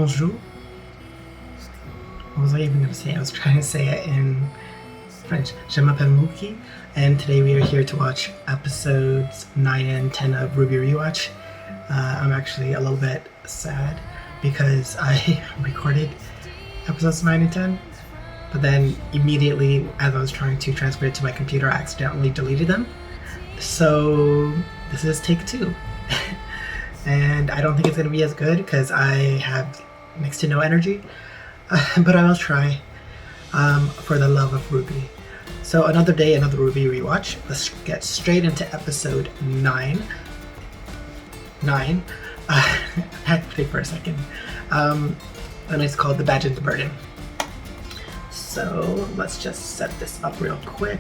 bonjour. What was I even going to say? I was trying to say it in French. Je m'appelle Mookie, and today we are here to watch episodes 9 and 10 of RWBY RWCH. I'm actually a little bit sad because I recorded episodes 9 and 10, but then immediately as I was trying to transfer it to my computer, I accidentally deleted them. So this is take 2. And I don't think it's going to be as good because I have next to no energy, but I will try for the love of RWBY. So another day, another RWBY rewatch. Let's get straight into episode 9. I had to think for a second. And it's called The Badge and the Burden. So let's just set this up real quick.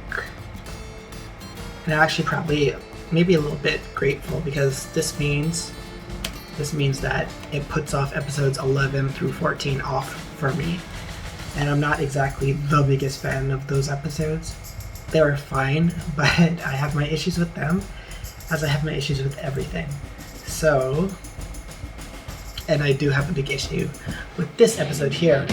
And I'm actually probably maybe a little bit grateful because this means that it puts off episodes 11 through 14 off for me. And I'm not exactly the biggest fan of those episodes. They were fine, but I have my issues with them, as I have my issues with everything. So, and I do have a big issue with this episode here.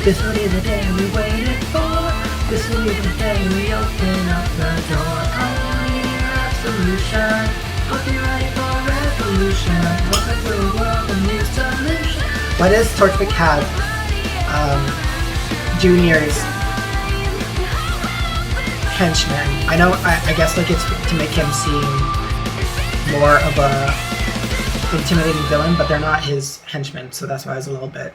This will be the day we waited for. This will be the day we open up the door. Only absolution. Hope you're ready for revolution. Welcome to the world of new solution. Why does Torchwick have Junior's henchman? I know, I guess like it's to make him seem more of a intimidating villain, but they're not his henchmen, so that's why I was a little bit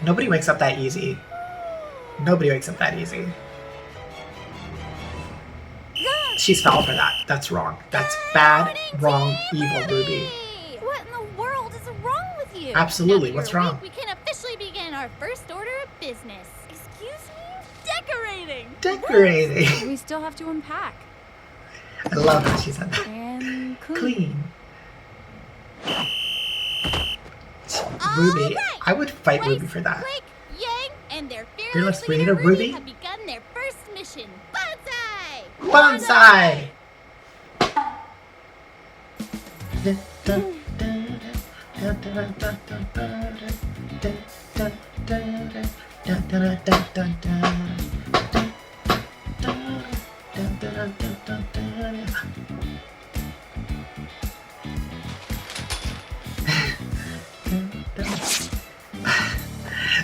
Nobody wakes up that easy. Nobody wakes up that easy. She's foul for that. That's wrong. That's bad, wrong, evil, RWBY. What in the world is wrong with you? Absolutely, what's wrong? We can officially begin our first order of business. Excuse me? Decorating! Decorating! We still have to unpack. I love how she said that. And Clean. RWBY. Right. I would fight Place, RWBY for that. Click, Yang, and their Fearless fearless leader leader, RWBY RWBY? have begun their first mission. Bonsai! Bonsai!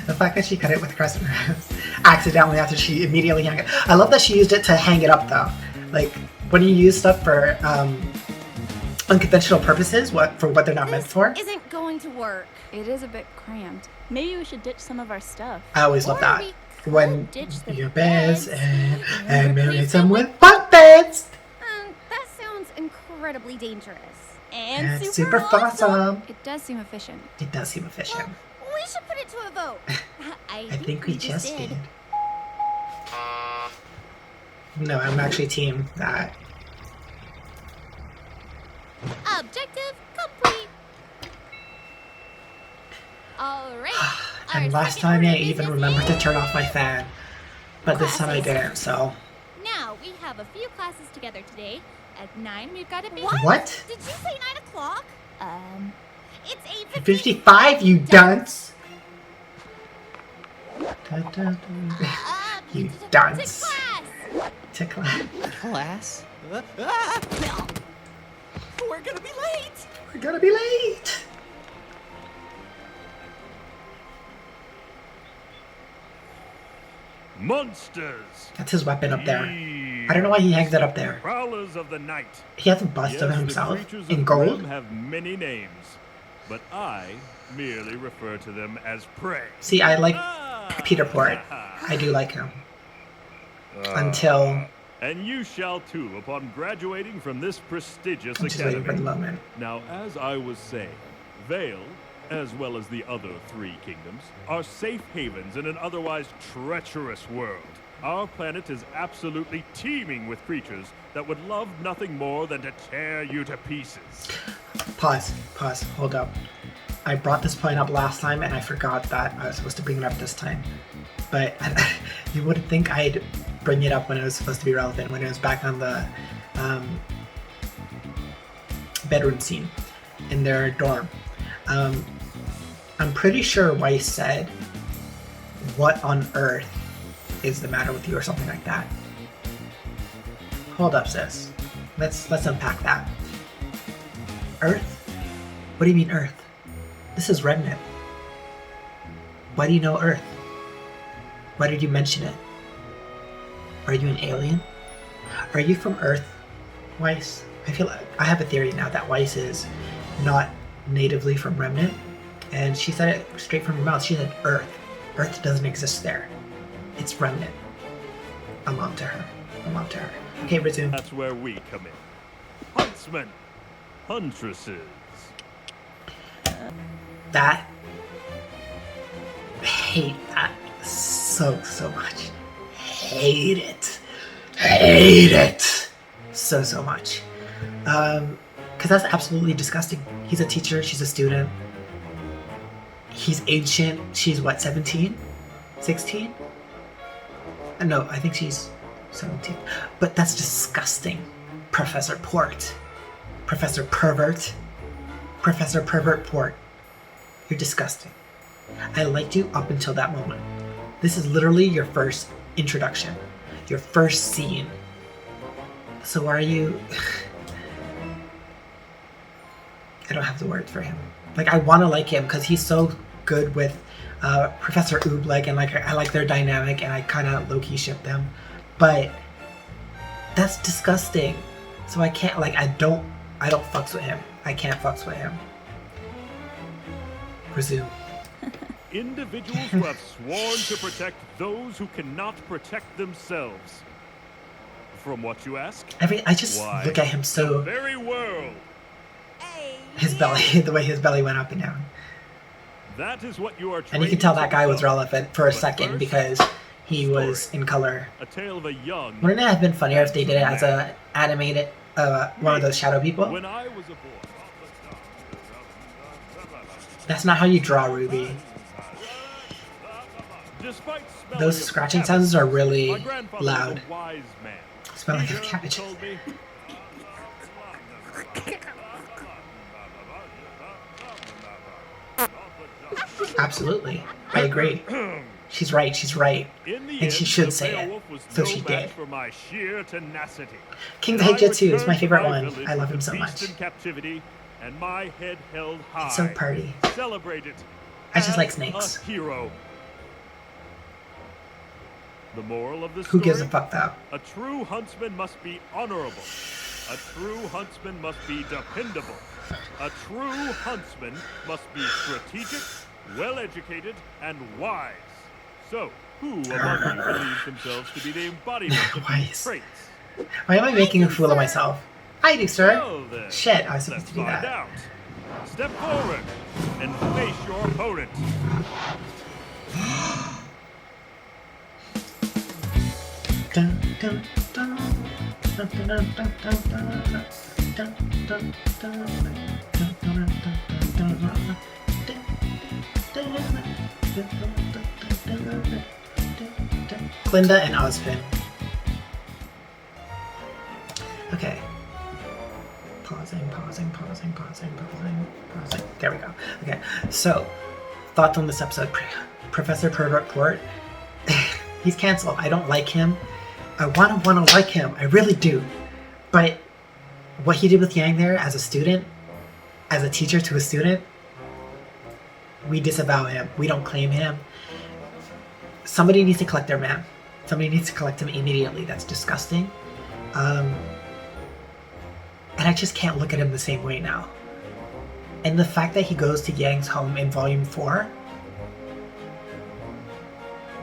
The fact that she cut it with crescent wraps accidentally after she immediately hung it. I love that she used it to hang it up though. Like when you use stuff for unconventional purposes, for what they're not meant for. Isn't going to work. it is a bit cramped. Maybe we should ditch some of our stuff. I always love Or that. we could When ditch the your beds beds and marry replace them them with bunk beds. That sounds incredibly dangerous. And And super, super awesome. It does seem efficient. It does seem efficient. We should put it to a vote. I think we just did. No, I'm actually team that. Objective complete. All right. And Our last second time order I of even business remembered to is- turn off my fan. But this time I didn't, so. Now we have a few classes together today. At 9, we've got a big. What? Did you say 9 o'clock? It's 8:50. 55, you dunce! You dunce. To class. To class. Class? We're gonna be late! We're gonna be late! Monsters! That's his weapon up there. I don't know why he hangs it up there. Prowlers of the night. He has a bust Yes, of the himself creatures in of gold. RWBY have many names, but I merely refer to them as prey. See, I like Ah! Peter Port. I do like him. Until And you shall too upon graduating from this prestigious I'm just waiting for the academy. moment. Now, as I was saying, Vale, as well as the other 3 kingdoms, are safe havens in an otherwise treacherous world. Our planet is absolutely teeming with creatures that would love nothing more than to tear you to pieces. Pause, hold up. I brought this point up last time and I forgot that I was supposed to bring it up this time. But you wouldn't think I'd bring it up when it was supposed to be relevant, when it was back on the bedroom scene in their dorm. I'm pretty sure Weiss said, "What on earth is the matter with you?" or something like that. Hold up, sis. Let's unpack that. Earth? What do you mean Earth? This is Remnant. Why do you know Earth? Why did you mention it? Are you an alien? Are you from Earth, Weiss? I feel like I have a theory now that Weiss is not natively from Remnant, and she said it straight from her mouth. She said Earth. Earth doesn't exist there. It's Remnant. I'm on to her. I'm on to her. Okay, resume. That's where we come in. Huntsmen, huntresses. That, I hate that so much. Hate it so much. Because that's absolutely disgusting. He's a teacher, she's a student. He's ancient. She's what, 17? 16? No, I think she's 17. But that's disgusting. Professor Port. Professor Pervert. Professor Pervert Port. You're disgusting. I liked you up until that moment. This is literally your first introduction. Your first scene. So are you... I don't have the words for him. Like, I want to like him because he's so good with Professor Oobleck, and like I like their dynamic, and I kind of low-key ship them. But that's disgusting. So I can't, like, I don't fucks with him. I can't fucks with him. Resume. Individuals who have sworn to protect those who cannot protect themselves. From what you ask? I just Why, look at him the so... very world. His belly, the way his belly went up and down. That is what you are. And you can tell that guy was become. relevant for a But second first, because he was in color. A tale of a young. Wouldn't it have been funnier if they did it as a animated, one of those shadow people? When I was a boy. That's not how you draw RWBY. Despite smelling Those of scratching cabbages, sounds are really my grandfather loud. was a wise man. Smell like He a cabbage. told me, Absolutely. I agree. She's right, she's right. in the And she end, should the say it. werewolf was So no she match did. For my sheer tenacity. King And I Taijutsu is my returned favorite to one. village I love with him the so beast much. in captivity, and my head held high. It's so pretty. Celebrated. I just like as snakes. A hero. The moral of the Who story? gives a fuck though? A true huntsman must be honorable. A true huntsman must be dependable. A true huntsman must be strategic, well-educated, and wise. So, who among you believes themselves to be the embodiment of these Wise. traits? Why am I making a fool of myself? I do, sir. Well then, Shit, I was supposed let's to do find that. out. Step forward and face your opponent. Dun, dun, dun. Dun, dun, dun, dun, dun, dun. Dun, dun, dun, dun. Dun, dun, dun, dun, dun. Glinda and Ozpin. Okay. Pausing. There we go. Okay, so thoughts on this episode. Professor Pervert Port. He's canceled. I don't like him. I wanna like him. I really do. But what he did with Yang there as a student, as a teacher to a student, we disavow him. We don't claim him. Somebody needs to collect their man. Somebody needs to collect him immediately. That's disgusting. And I just can't look at him the same way now. And the fact that he goes to Yang's home in Volume 4,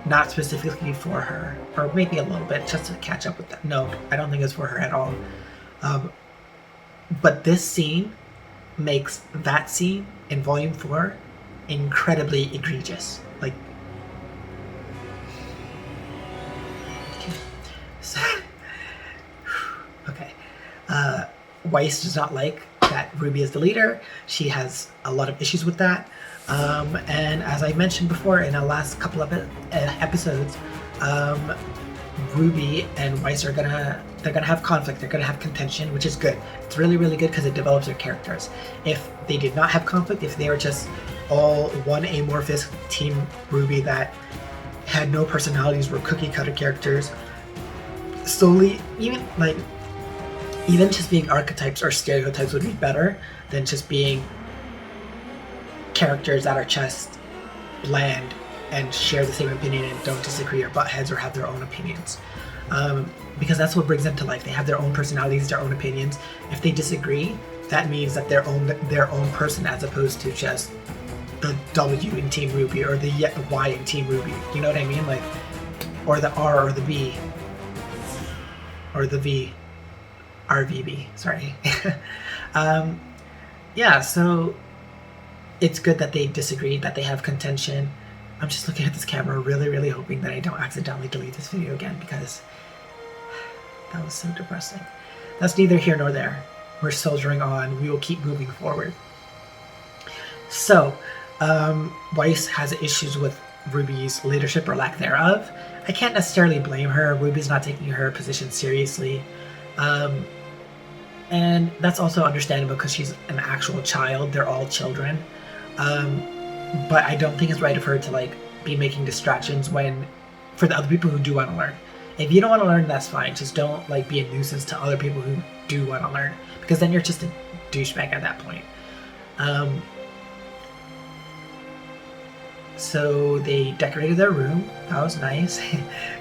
not specifically for her, or maybe a little bit, just to catch up with that. No, I don't think it's for her at all. But this scene makes that scene in Volume 4 incredibly egregious. Like, okay. So, okay. Weiss does not like that RWBY is the leader. She has a lot of issues with that. And as I mentioned before in our last couple of episodes, RWBY and Weiss are they're gonna have conflict. They're gonna have contention, which is good. It's really, really good because it develops their characters. If they did not have conflict, if they were just all one amorphous team RWBY that had no personalities, were cookie cutter characters, slowly, even just being archetypes or stereotypes would be better than just being characters that are just bland and share the same opinion and don't disagree or butt heads or have their own opinions. Because that's what brings them to life. They have their own personalities, their own opinions. If they disagree, that means that their own person, as opposed to just the W in Team RWBY or the Y in Team RWBY. You know what I mean? Like, or the R or the B or the V. RWBY, sorry. Yeah, so it's good that they disagree, that they have contention. I'm just looking at this camera, really, really hoping that I don't accidentally delete this video again, because that was so depressing. That's neither here nor there. We're soldiering on. We will keep moving forward. So, Weiss has issues with RWBY's leadership or lack thereof. I can't necessarily blame her. RWBY's not taking her position seriously. And that's also understandable because she's an actual child. They're all children. But I don't think it's right of her to be making distractions for the other people who do want to learn. If you don't want to learn, that's fine. Just don't be a nuisance to other people who do want to learn, because then you're just a douchebag at that point. So they decorated their room. That was nice.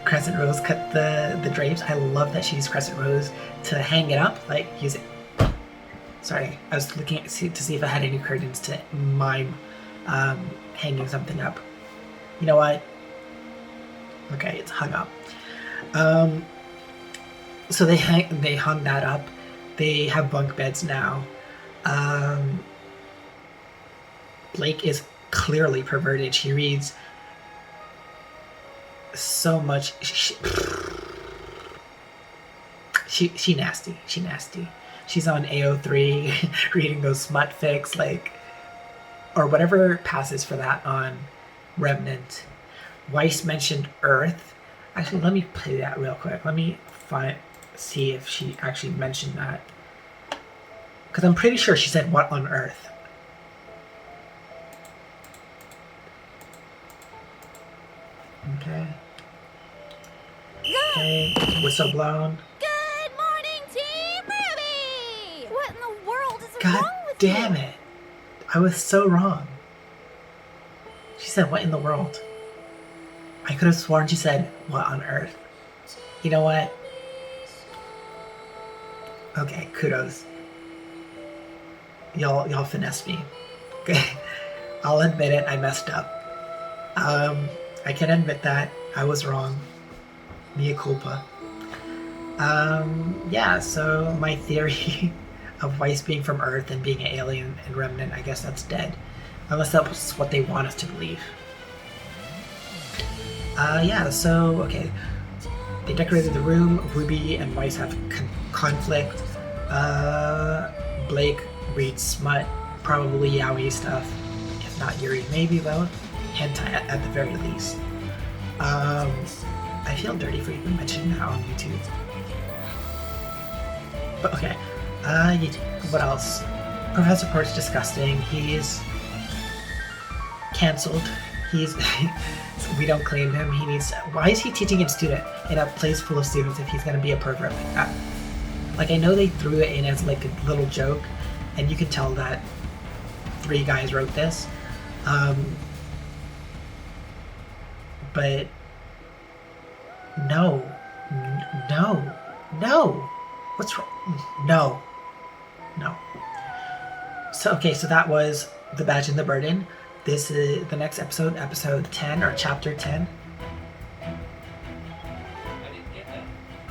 Crescent Rose cut the drapes. I love that she used Crescent Rose to hang it up. Use it. Sorry, I was looking to see if I had any curtains to mime hanging something up. You know what? Okay, it's hung up. So they hung that up. They have bunk beds now. Blake is clearly perverted. She reads so much. She nasty. She nasty. She's on AO3 reading those smut fics, or whatever passes for that on Remnant. Weiss mentioned Earth. Actually, let me play that real quick. Let me see if she actually mentioned that, because I'm pretty sure she said what on Earth. Okay. Okay, whistle blown. Good morning, Team RWBY! What in the world is God wrong with damn you? it. I was so wrong. She said, what in the world? I could have sworn she said, what on earth? You know what? Okay, kudos. Y'all finessed me. Okay. I'll admit it, I messed up. I can admit that. I was wrong. Mea culpa. Yeah, so my theory of Weiss being from Earth and being an alien and Remnant, I guess that's dead. Unless that's what they want us to believe. Yeah, so, okay. They decorated the room. RWBY and Weiss have conflict. Blake reads smut, probably yaoi stuff. If not yuri, maybe though. Hentai at the very least. I feel dirty for even mentioning that on YouTube. But okay, what else? Professor Port's disgusting. He's cancelled. We don't claim him. Why is he teaching a student in a place full of students if he's gonna be a pervert like that? I know they threw it in as a little joke, and you can tell that 3 guys wrote this. But no. What's wrong? No. So okay, so that was The Badge and the Burden. This is the next episode, episode 10 or chapter 10. I didn't get that.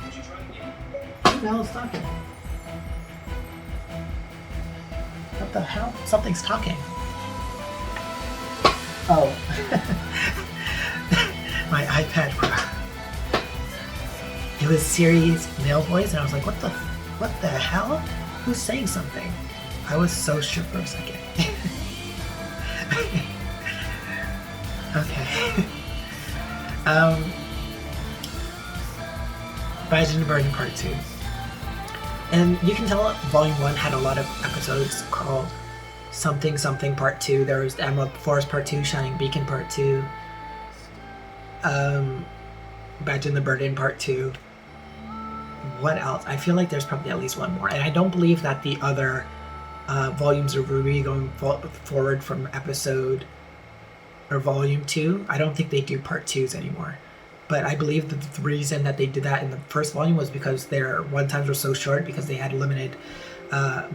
Would you try again? Who the hell is talking? What the hell? Something's talking. Oh. My iPad. It was Siri's male voice, and I was like, what the hell? Who's saying something? I was so shook for a second. Okay. Badge and the Burden Part 2. And you can tell Volume 1 had a lot of episodes called something something Part 2. There was the Emerald Forest Part 2, Shining Beacon Part 2, Badge and the Burden Part 2. What else? I feel like there's probably at least one more. And I don't believe that the other volumes of RWBY going forward from episode or Volume 2, I don't think they do Part 2s anymore. But I believe the reason that they did that in the first volume was because their runtimes were so short because they had limited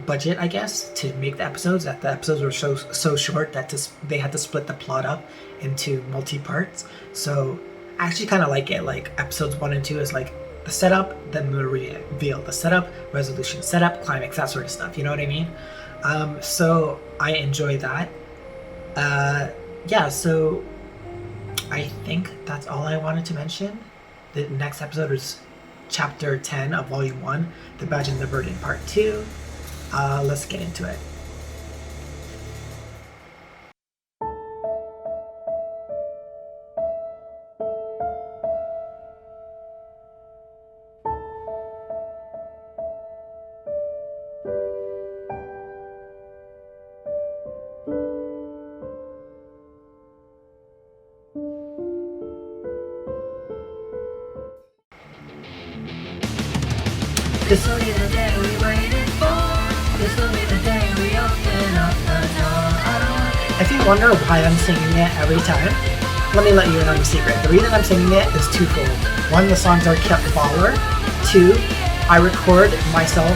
budget, I guess, to make the episodes. That the episodes were so short that they had to split the plot up into multi-parts. So I actually kind of like it. Like episodes 1 and 2 is like the setup, then the reveal, the setup, resolution, setup, climax, that sort of stuff. You know what I mean? So I enjoy that. Yeah. So I think that's all I wanted to mention. The next episode is Chapter 10 of Volume 1, The Badge and the Burden Part 2. Let's get into it. This will be the day we waited for. This will be the day we open up the door. If you wonder why I'm singing it every time, let me let you in on a secret. The reason I'm singing it is twofold. One, the songs are kept follower. Two, I record myself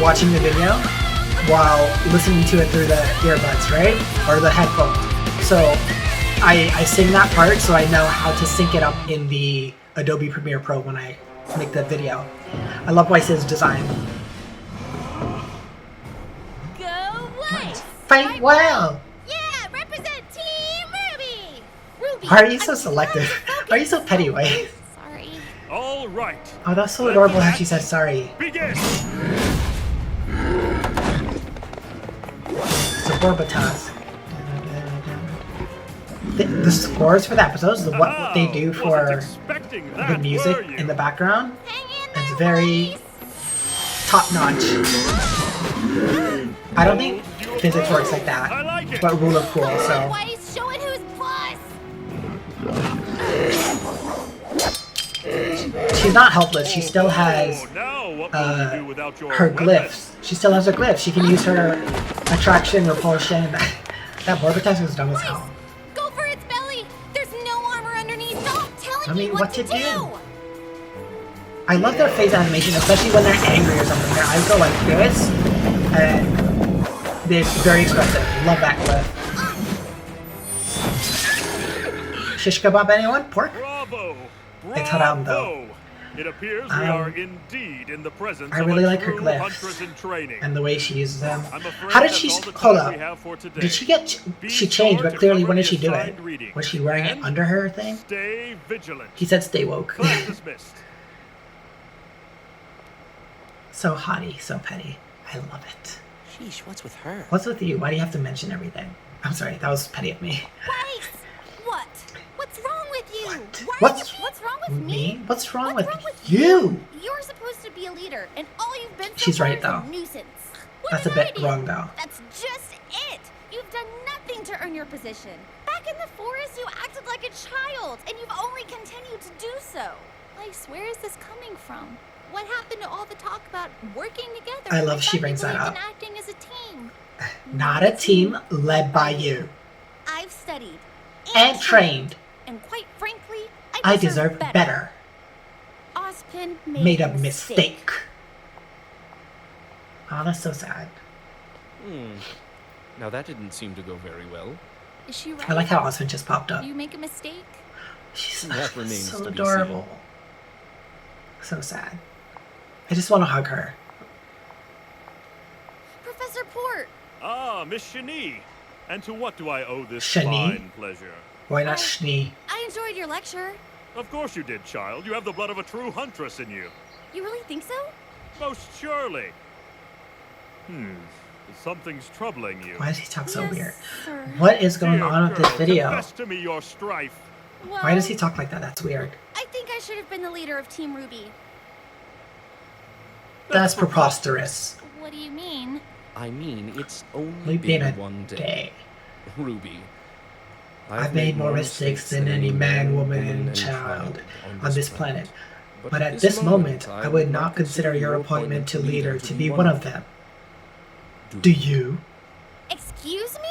watching the video while listening to it through the earbuds, right? Or the headphones. So I sing that part so I know how to sync it up in the Adobe Premiere Pro when I make the video. I love Weiss's design. Go Weiss! Fight well! Yeah, represent Team RWBY! RWBY, Why are you so I'm selective? trying to Why are you so petty, Weiss? focus. Sorry. All right. Oh, that's so adorable how she said sorry. Begin. It's a Borba task. The scores for the episodes, what they do for the music in the background, Hang in it's there, very Weiss. top notch. I don't think physics works like that, but rule of cool, so. Weiss, show it who's boss! She's not helpless, she still has Now what will you do without your her weapon? glyphs. She still has her glyphs. She can use her attraction, repulsion. That Borba task is dumb as hell. Go for its belly! There's no armor underneath! Stop telling Tell me me what to do! do. I love their face animation, especially when they're angry or something. Their eyes go like this, and they're very expressive. Love that clip. Shish kebab, anyone? Pork? Bravo! It's haram, though. Bravo! It appears we are indeed in the presence I of really a like her true glyphs huntress in training. and the way she uses them. I'm afraid How did that's she? all the Hold time we up. have for today. Did she get? Be She changed, sure but to clearly, cover when did the she do it? assigned reading. Was she wearing it And under her thing? Stay vigilant. He said, "Stay woke." Class dismissed. So haughty, so petty. I love it. Sheesh, what's with her? What's with you? Why do you have to mention everything? I'm sorry, that was petty of me. Weiss! What? What's wrong with you? Why What's wrong with me? What's wrong What's with wrong with you? You're supposed to be a leader, and all you've been so She's far right, is though. a nuisance. What That's a did bit I do? wrong, though. That's just it. You've done nothing to earn your position. Back in the forest, you acted like a child, and you've only continued to do so. Weiss, where is this coming from? What happened to all the talk about working together? I love thought she you brings that believed up. in acting as a team. Not a team led by you I've studied and trained. and quite frankly, I deserve better. Ozpin Made a mistake. Oh, that's so sad. Now that didn't seem to go very well. Is she right? I like how Osmond just popped up. You make a mistake? She's That remains so to be adorable. So sad. I just want to hug her. Professor Port. Ah, Miss Shani. And to what do I owe this Shani? fine pleasure? Why not Schnee? I enjoyed your lecture. Of course you did, child. You have the blood of a true huntress in you. You really think so? Most surely. Something's troubling you. Why does he talk so Yes, weird? sir. What is going Dear on with this girl, video? confess to me your strife. Well, Why does he talk like that? That's weird. I think I should have been the leader of Team RWBY. That's preposterous. What do you mean? I mean, it's only We've been been a one day. day. Ruby. I've made more mistakes than any man, woman, and child on this planet. But at this moment, I would not consider your appointment to leader to be one of them. Do you? Excuse me?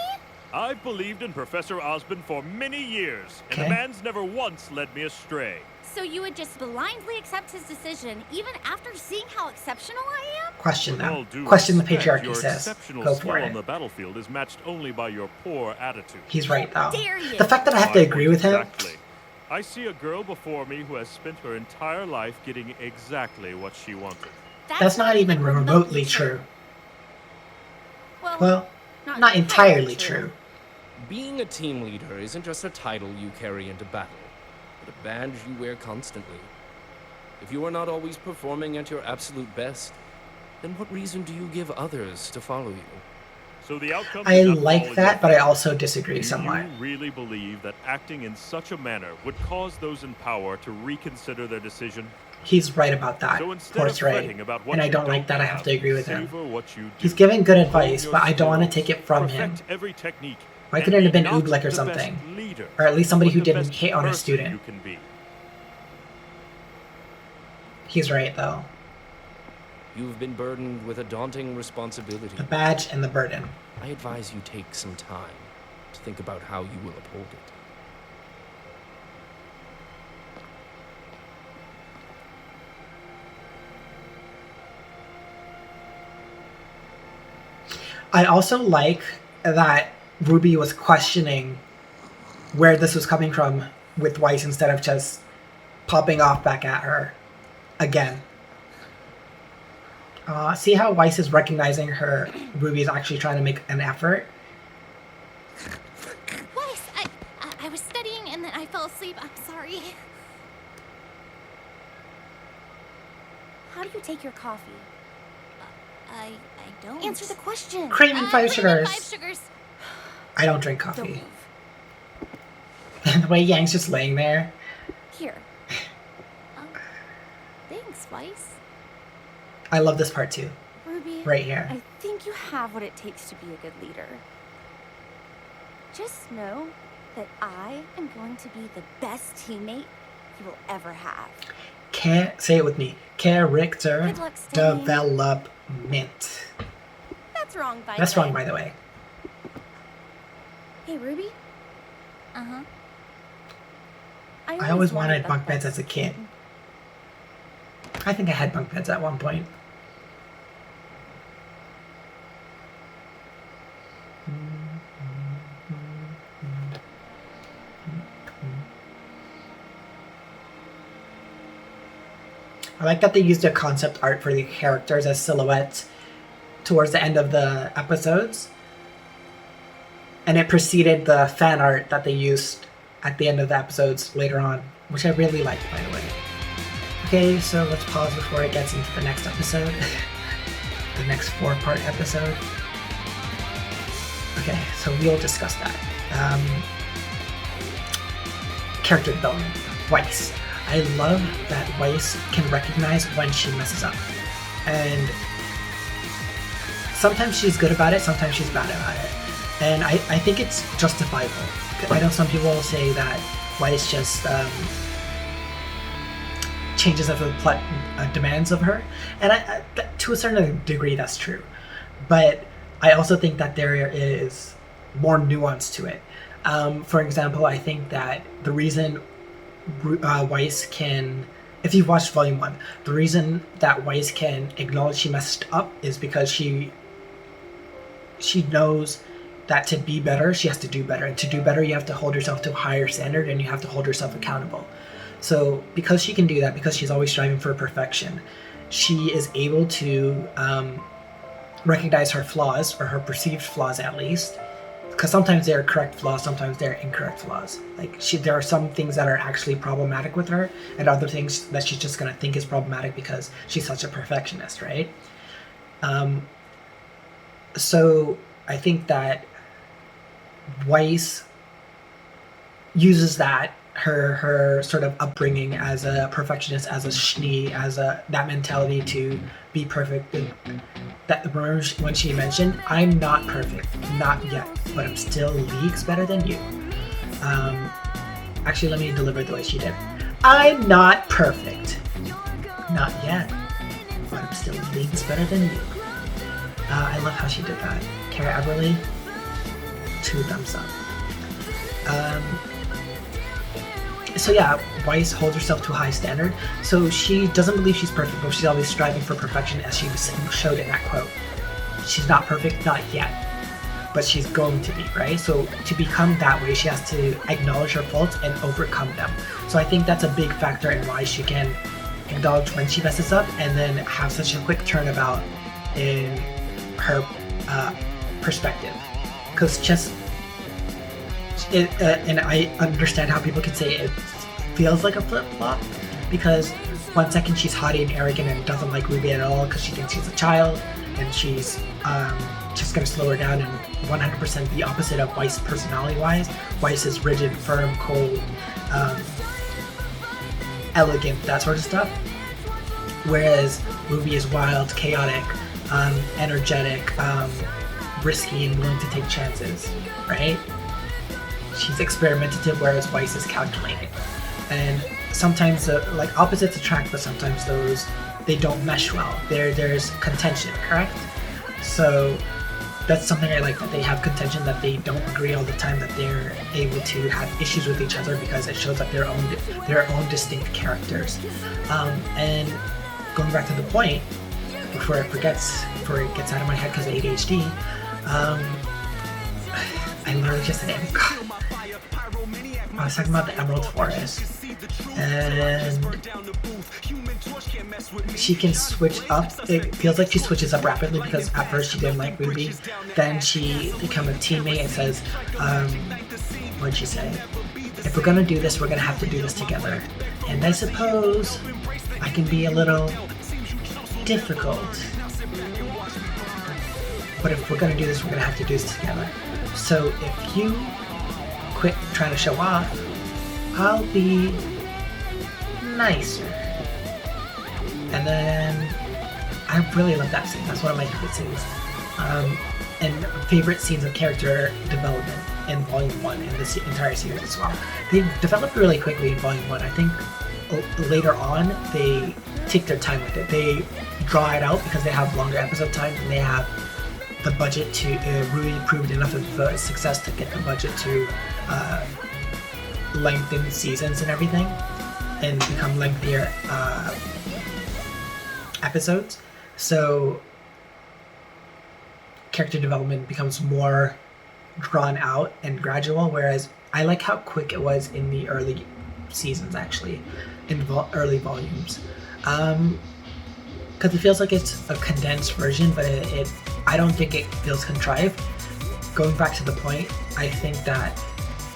I've believed in Professor Osborn for many years, and Okay. the man's never once led me astray. So you would just blindly accept his decision even after seeing how exceptional I am? Question With all them. due Question the respect, patriarchy your says. exceptional Go skill for on the it. battlefield is matched only by your poor attitude. He's right though. Dare you? The fact that I have to My agree point with him. Exactly. I see a girl before me who has spent her entire life getting exactly what she wanted. That's not even remotely true. Well, not entirely true. Being a team leader isn't just a title you carry into battle, but a badge you wear constantly. If you are not always performing at your absolute best, then what reason do you give others to follow you? So the outcome I did not fall like in that, your but I favor. also disagree Do somewhat. you really believe that acting in such a manner would cause those in power to reconsider their decision? He's right about that. So Of instead course, of right. fretting about what And I you don't like that I have to agree with him. savor what you do. He's giving good Hone advice, your but I don't want to skills, take it from him. perfect every technique, Why and couldn't it have be been not Oobleck or the something? best leader, Or at least somebody but who the didn't best hit on a person student. you can be. He's right though. You've been burdened with a daunting responsibility. The badge and the burden. I advise you take some time to think about how you will uphold it. I also like that Ruby was questioning where this was coming from with Weiss instead of just popping off back at her again. See how Weiss is recognizing her. Ruby is actually trying to make an effort. Weiss, I was studying and then I fell asleep. I'm sorry. How do you take your coffee? I don't. Answer the question. Cream and 5 cream and sugars. 5 sugars. I don't drink Don't coffee. move. And the way Yang's just laying there. Here. Thanks, Weiss. I love this part too. Ruby, Right here. I think you have what it takes to be a good leader. Just know that I am going to be the best teammate you will ever have. Say it with me. Character Good luck studying. development. That's wrong, by That's the way. wrong, by the way. Hey, Ruby? Uh-huh. I always wanted bunk beds as a kid. I think I had bunk beds at one point. I like that they used the concept art for the characters as silhouettes towards the end of the episodes. And it preceded the fan art that they used at the end of the episodes later on, which I really liked, by the way. Okay, so let's pause before it gets into the next episode. The next 4-part episode. Okay, so we'll discuss that. Character development. Weiss. I love that Weiss can recognize when she messes up. And sometimes she's good about it, sometimes she's bad about it. And I think it's justifiable. I know some people will say that Weiss just changes as the plot demands of her. And to a certain degree, that's true. But I also think that there is more nuance to it. For example, I think that the reason Weiss can, if you've watched Volume 1, the reason that Weiss can acknowledge she messed up is because she knows that to be better, she has to do better. And to do better, you have to hold yourself to a higher standard and you have to hold yourself accountable. So because she can do that, because she's always striving for perfection, she is able to recognize her flaws, or her perceived flaws at least. Because sometimes they're correct flaws, sometimes they're incorrect flaws. Like there are some things that are actually problematic with her, and other things that she's just gonna think is problematic because she's such a perfectionist, right? So I think that Weiss uses that, her sort of upbringing as a perfectionist, as a schnee, as a that mentality to be perfect. That remember when she mentioned, "I'm not perfect, not yet, but I'm still leagues better than you." Actually, let me deliver it the way she did. "I'm not perfect, not yet, but I'm still leagues better than you." I love how she did that. Kara Eberly, 2 thumbs up. So yeah, Weiss holds herself to a high standard. So she doesn't believe she's perfect, but she's always striving for perfection, as she showed in that quote. She's not perfect, not yet, but she's going to be, right? So to become that way, she has to acknowledge her faults and overcome them. So I think that's a big factor in why she can acknowledge when she messes up and then have such a quick turnabout in her perspective. Because just and I understand how people can say it feels like a flip-flop, because 1 second she's haughty and arrogant and doesn't like Ruby at all because she thinks she's a child, and she's just going to slow her down, and 100% the opposite of Weiss personality-wise. Weiss is rigid, firm, cold, elegant, that sort of stuff, whereas Ruby is wild, chaotic, energetic, risky, and willing to take chances, right? She's experimentative, whereas Weiss is calculating. And sometimes like opposites attract, but sometimes they don't mesh well. There's contention, correct? So that's something I like, that they have contention, that they don't agree all the time, that they're able to have issues with each other because it shows up their own distinct characters. And going back to the point, before it gets out of my head because of ADHD, I literally just said, I was talking about the Emerald Forest, and she can switch up. It feels like she switches up rapidly, because at first she didn't like Ruby, then she became a teammate and says, what'd she say? "If we're gonna do this, we're gonna have to do this together. And I suppose I can be a little difficult, but if we're gonna do this, we're gonna have to do this together. So if you quit trying to show off, I'll be nicer." And then I really love that scene. That's one of my favorite scenes. And favorite scenes of character development in Volume 1 and this entire series as well. They developed really quickly in Volume 1. I think later on they take their time with it. They draw it out because they have longer episode times, and they have the budget to really proved enough of success to get the budget to lengthen seasons and everything, and become lengthier episodes. So character development becomes more drawn out and gradual, whereas I like how quick it was in the early seasons, actually, in early volumes. Because it feels like it's a condensed version, but I don't think it feels contrived. Going back to the point, I think that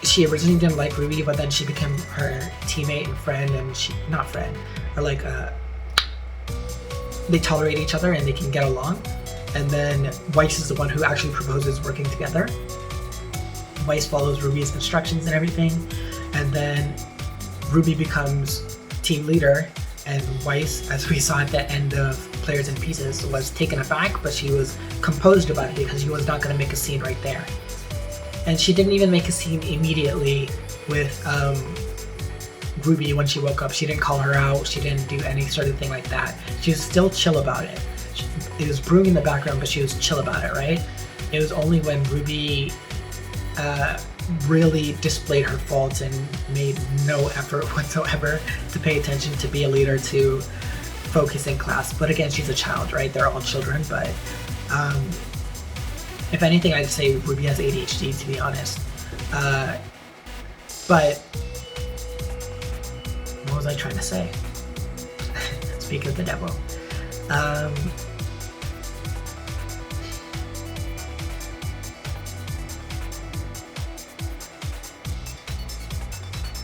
she originally didn't like Ruby, but then she became her teammate and friend, and not friend, or like they tolerate each other and they can get along. And then Weiss is the one who actually proposes working together. Weiss follows Ruby's instructions and everything, and then Ruby becomes team leader, and Weiss, as we saw at the end of Players in Pieces, was taken aback, but she was composed about it because she was not going to make a scene right there. And she didn't even make a scene immediately with Ruby when she woke up. She didn't call her out, she didn't do any sort of thing like that. She was still chill about it. It was brewing in the background, but she was chill about it, right? It was only when Ruby really displayed her faults and made no effort whatsoever to pay attention, to be a leader, to focus in class. But again, she's a child, right? They're all children, but if anything, I'd say Ruby has ADHD, to be honest. But what was I trying to say? Speak of the devil.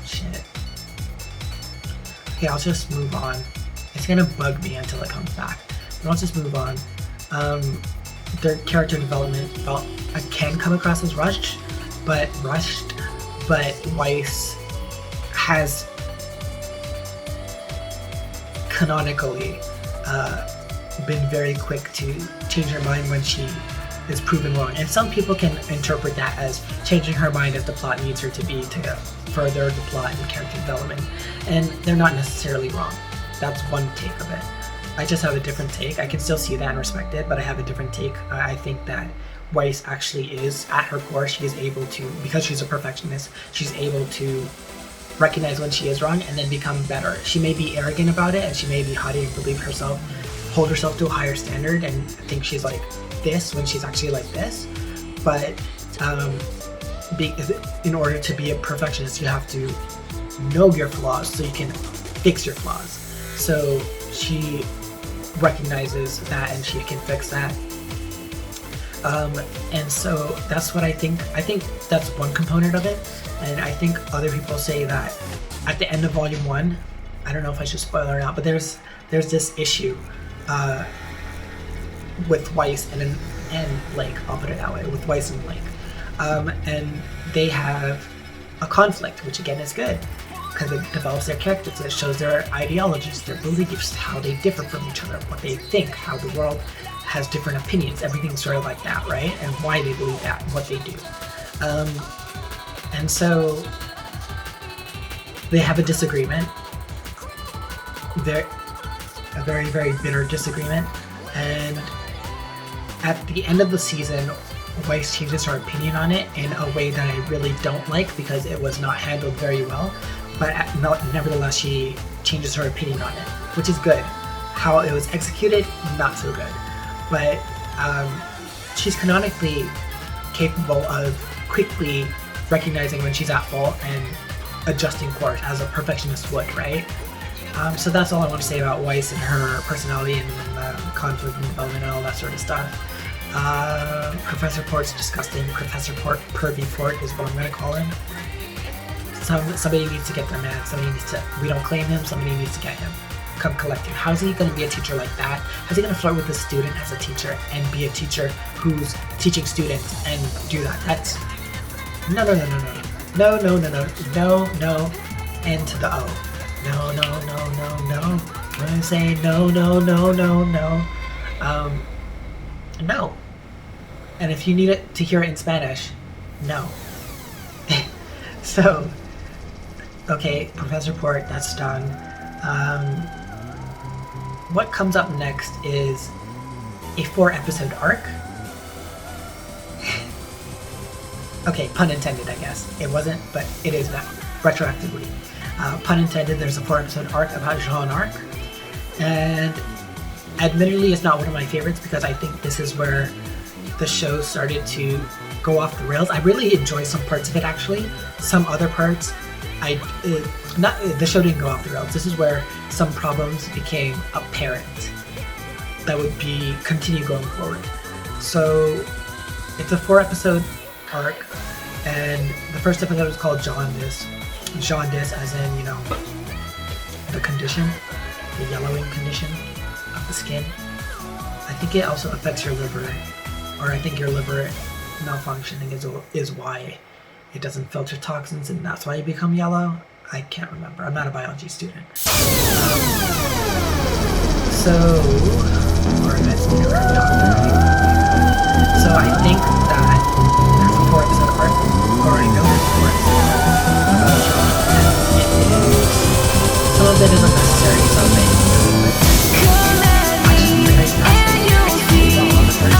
Shit. Okay, I'll just move on. It's gonna bug me until it comes back. But I'll just move on. Their character development can come across as rushed, but Weiss has canonically been very quick to change her mind when she is proven wrong. And some people can interpret that as changing her mind if the plot needs her to be to further the plot and character development. And they're not necessarily wrong. That's one take of it. I just have a different take. I can still see that and respect it, but I have a different take. I think that Weiss actually is, at her core, she is able to, because she's a perfectionist, she's able to recognize when she is wrong and then become better. She may be arrogant about it and she may be haughty and believe herself, hold herself to a higher standard and think she's like this when she's actually like this. But in order to be a perfectionist, you have to know your flaws so you can fix your flaws. So she recognizes that and she can fix that. And so that's what I think. I think that's one component of it. And I think other people say that at the end of Volume 1, I don't know if I should spoil it or not, but there's this issue with Weiss and Lake, I'll put it that way, with Weiss and Lake. And they have a conflict, which again is good, because it develops their characters, it shows their ideologies, their beliefs, how they differ from each other, what they think, how the world has different opinions, everything's sort of like that, right? And why they believe that, and what they do. And so they have a disagreement. They're a very, very bitter disagreement. And at the end of the season, Weiss changes her opinion on it in a way that I really don't like because it was not handled very well. But nevertheless, she changes her opinion on it, which is good. How it was executed, not so good. But she's canonically capable of quickly recognizing when she's at fault and adjusting course as a perfectionist would, right? So that's all I want to say about Weiss and her personality and conflict and development and all that sort of stuff. Professor Port's disgusting. Professor Pervy Port is what I'm going to call him. Somebody needs to get their man. We don't claim him, somebody needs to get him. Come collect him. How's he going to be a teacher like that? How's he going to flirt with a student as a teacher and be a teacher who's teaching students and do that? That's... No. No. N to the O. No. I'm going to say no. No. And if you need it to hear it in Spanish, no. So, okay, Professor Port, that's done. What comes up next is a 4-episode arc. Okay, pun intended, I guess. It wasn't, but it is now, retroactively. Pun intended, there's a 4-episode arc about Jean Arc. And admittedly, it's not one of my favorites because I think this is where the show started to go off the rails. I really enjoy some parts of it, actually. Some other parts, the show didn't go off the rails. This is where some problems became apparent that would continue going forward. So it's a 4-episode arc, and the first episode is called Jaundice. Jaundice as in, the condition, the yellowing condition of the skin. I think it also affects your liver, or I think your liver malfunctioning is why it doesn't filter toxins and that's why you become yellow. I can't remember. I'm not a biology student. So I think that there's a 4-episode arc, or I know there's a 4-episode arc about Sean, and some of it is unnecessary, some of it is really good. I just realized that it's all on the first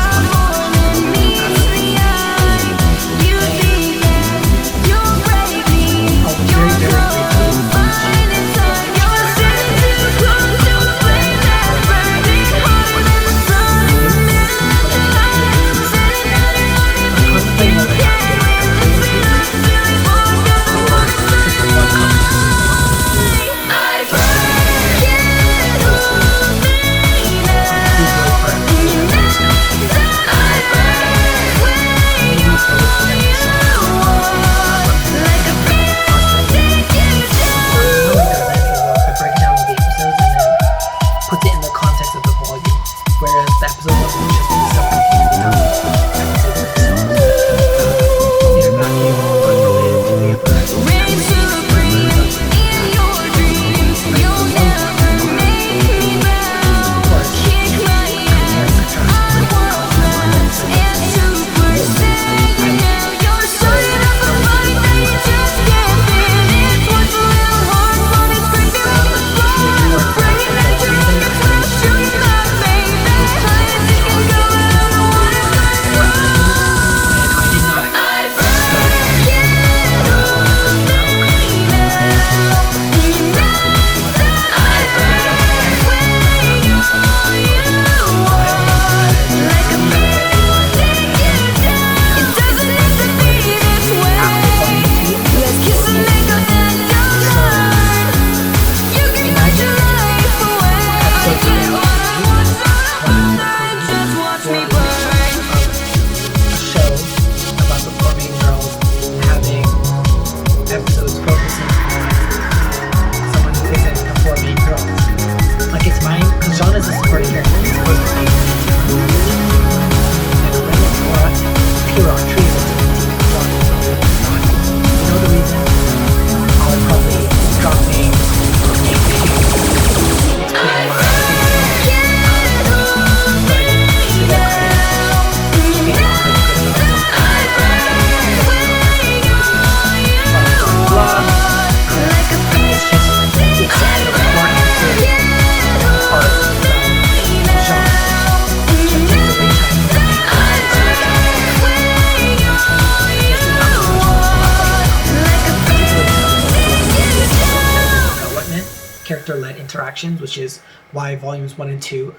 interactions, which is why volumes 1 and 2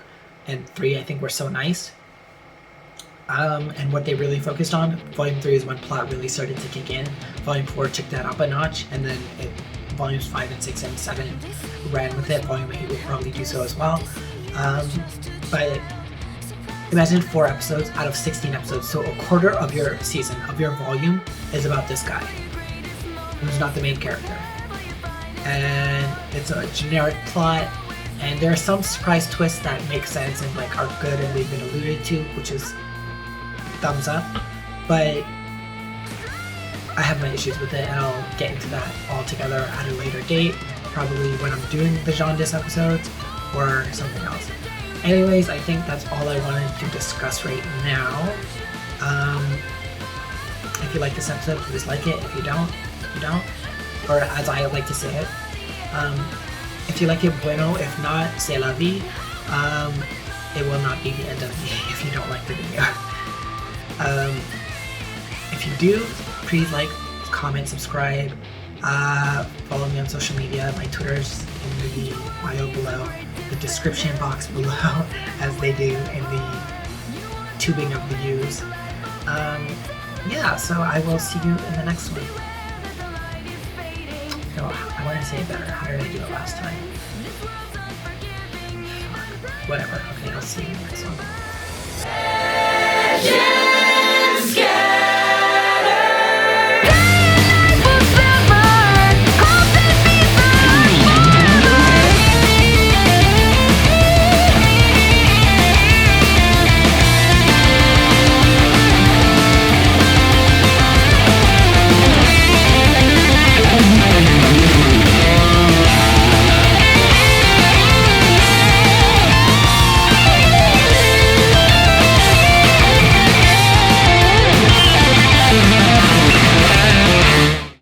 and 3 I think were so nice. And what they really focused on. Volume 3 is when plot really started to kick in. Volume 4 took that up a notch, and then volumes 5 and 6 and 7 ran with it. Volume 8 will probably do so as well. But imagine 4 episodes out of 16 episodes, so a quarter of your season, of your volume, is about this guy, who's not the main character. And it's a generic plot, and there are some surprise twists that make sense and like are good and they've been alluded to, which is thumbs up. But I have my issues with it, and I'll get into that all together at a later date, probably when I'm doing the Jaundice episodes or something else. Anyways, I think that's all I wanted to discuss right now. If you like this episode, please like it. If you don't, you don't. Or as I like to say it, if you like it, bueno. If not, c'est la vie. It will not be the end of me if you don't like the video. If you do, please like, comment, subscribe, follow me on social media. My Twitter's in the bio below, the description box below, as they do in the tubing of the views. Yeah, so I will see you in the next one. No, I want to say it better. How did I do it last time? Whatever. Okay, I'll see you in the next one.